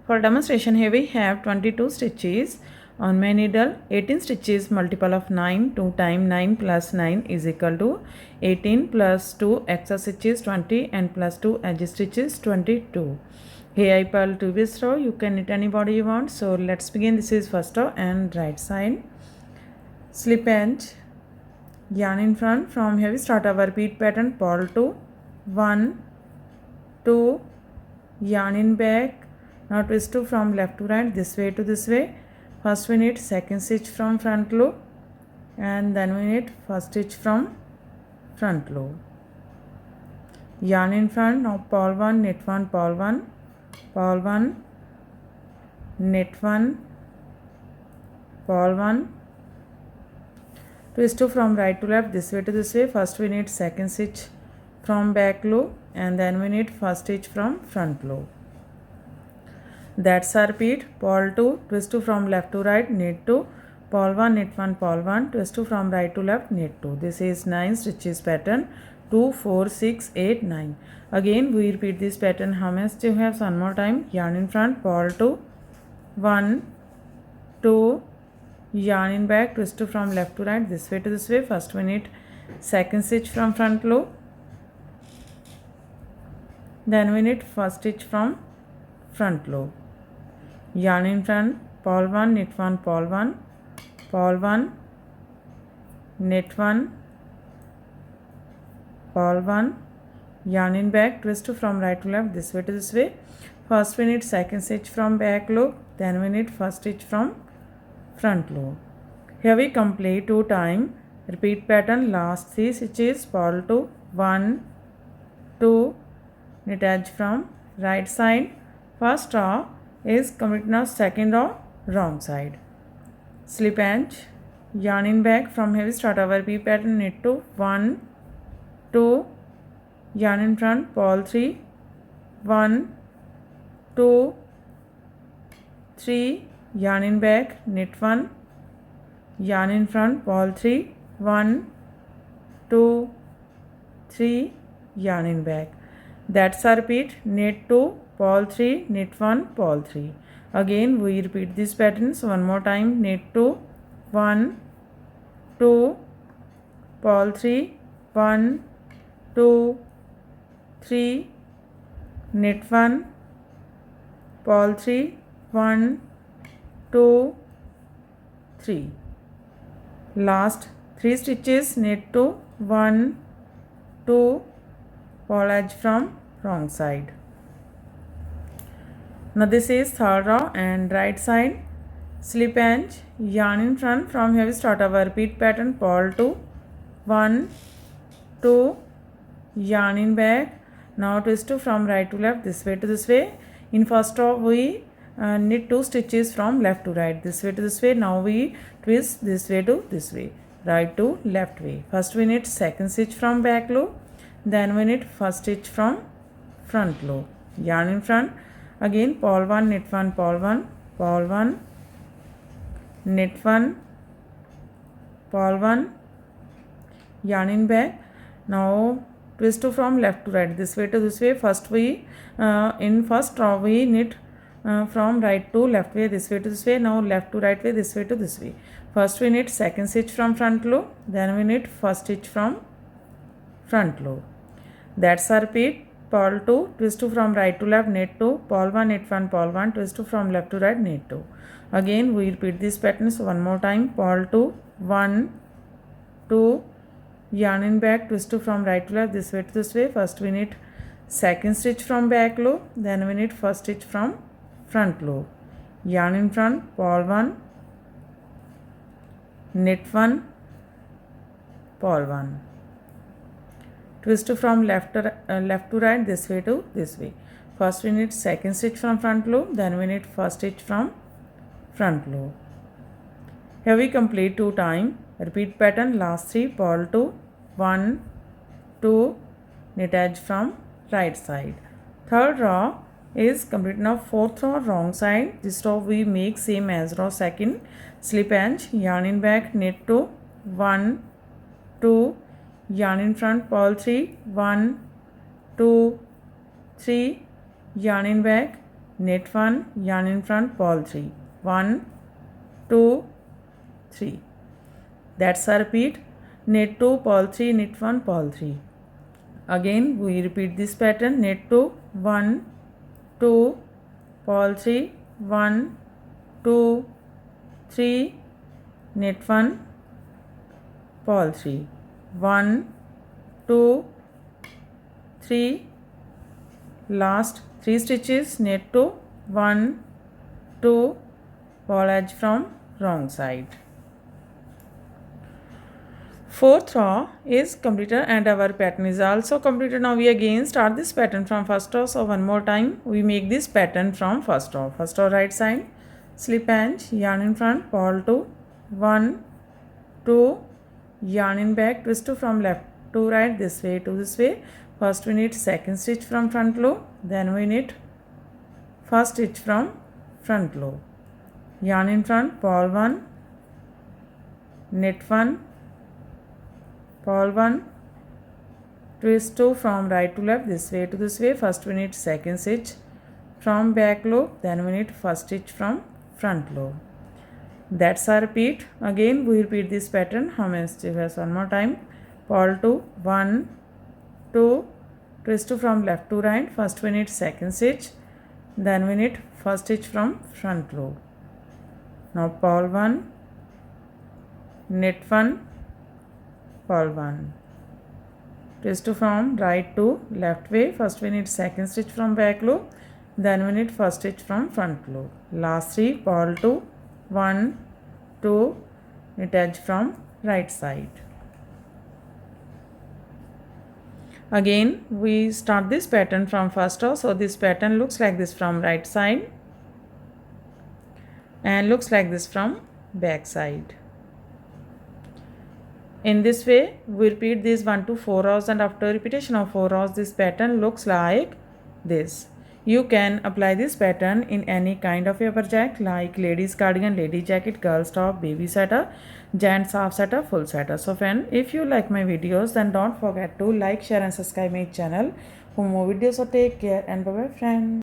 For demonstration here we have 22 stitches on my needle. 18 stitches multiple of 9. 2 times 9 plus 9 is equal to 18 plus 2 extra stitches 20 and plus 2 edge stitches 22. Here I purl 2 base row. You can knit any body you want. So let's begin. This is first row and right side. Slip edge, yarn in front. From here we start our repeat pattern. Purl 2, 1, 2, yarn in back. Now twist 2 from left to right, this way to this way. First we knit second stitch from front loop and then we knit first stitch from front loop. Yarn in front. Now purl 1, knit 1, purl 1, purl 1, knit 1, purl 1. Twist 2 from right to left, this way to this way. First we knit second stitch from back loop and then we knit first stitch from front loop. That's our repeat. Purl 2, twist 2 from left to right, knit 2, purl 1, knit 1, purl 1, twist 2 from right to left, knit 2. This is 9 stitches pattern. 2, 4, 6, 8, 9. Again we repeat this pattern. How many do you have? One more time. Yarn in front, purl 2, 1, 2, yarn in back, twist 2 from left to right, this way to this way. First we knit second stitch from front loop, then we knit first stitch from front loop. Yarn in front, purl 1, knit 1, purl 1, purl 1, knit 1, purl 1, yarn in back, twist 2 from right to left, this way to this way. First we knit second stitch from back loop, then we knit first stitch from front loop. Here we complete 2 times. Repeat pattern. Last 3 stitches. Purl 2, 1, 2, knit edge from right side. First row is complete. Now second row wrong side. Slip edge, yarn in back. From here we start our repeat pattern. Knit 2, 1, 2, yarn in front, purl 3, 1, 2, 3, yarn in back, knit 1, yarn in front, purl 3, 1, 2, 3, yarn in back. That's our repeat. Knit 2, purl 3, knit 1, purl 3. Again we repeat this pattern. So one more time. Knit 2, 1, 2, purl 3, 1, 2, 3, knit 1, purl 3, 1, 2, 3. Last 3 stitches. Knit 2, 1, 2, purl edge from wrong side. Now this is third row and right side. Slip edge, yarn in front. From here we start our repeat pattern. Purl 2, 1, 2, yarn in back. Now twist 2 from right to left, this way to this way. In first row we knit 2 stitches from left to right, this way to this way. Now we twist this way to this way, right to left way. First we knit second stitch from back loop, then we knit first stitch from front loop. Yarn in front. Again purl 1, knit 1, purl 1, purl 1, knit 1, purl 1, yarn in back. Now twist 2 from left to right, this way to this way. First we in first row we knit from right to left way, this way to this way. Now left to right way, this way to this way. First we knit second stitch from front loop, then we knit first stitch from front loop. That's our repeat. Purl 2, twist 2 from right to left, knit 2, purl 1, knit 1, purl 1, twist 2 from left to right, knit 2. Again we repeat this pattern. So one more time. Purl 2, 1, 2, yarn in back, twist 2 from right to left, this way to this way. First we knit second stitch from back loop, then we knit first stitch from front loop. Yarn in front, purl 1, knit 1, purl 1. Twist 2 from left to right, this way to this way. First we knit second stitch from front loop, then we knit first stitch from front loop. Here we complete 2 times. Repeat pattern. Last 3. Purl 2, 1, 2, knit edge from right side. Third row is complete. Now fourth row wrong side. This row we make same as row second. Slip edge, yarn in back, knit 2, 1, 2, yarn in front, purl 3, 1, 2, 3, yarn in back, knit 1, yarn in front, purl 3. 1, 2, 3. That's a repeat. Knit 2, purl 3, knit 1, purl 3. Again we repeat this pattern. Knit 2, 1, 2, purl 3, 1, 2, 3, knit 1, purl 3. 1, 2, 3. Last 3 stitches, knit 2, 1, 2, purl edge from wrong side. Fourth row is completed and our pattern is also completed. Now we again start this pattern from first row. So one more time we make this pattern from first row. First row right side, slip edge, yarn in front, purl 2, 1, 2, yarn in back, twist 2 from left to right, this way to this way. First we knit second stitch from front loop, then we knit first stitch from front loop. Yarn in front, purl 1, knit 1, purl 1, twist 2 from right to left, this way to this way. First we knit second stitch from back loop, then we knit first stitch from front loop. That's our repeat. Again we repeat this pattern. How many stitches? One more time. Purl 2, 1, 2, twist 2 from left to right. First we knit second stitch, then we knit first stitch from front loop. Now purl 1, knit 1, purl 1, twist 2 from right to left way. First we knit second stitch from back loop, then we knit first stitch from front loop. Last 3, purl 2, 1, 2, knit edge from right side. Again we start this pattern from first row. So this pattern looks like this from right side and looks like this from back side. In this way we repeat these 1 to 4 rows, and after repetition of 4 rows this pattern looks like this. You can apply this pattern in any kind of a project like ladies cardigan, lady jacket, girls top, baby sweater, gents half sweater, full sweater. So friend, if you like my videos then don't forget to like, share and subscribe my channel for more videos. So take care and bye bye friend.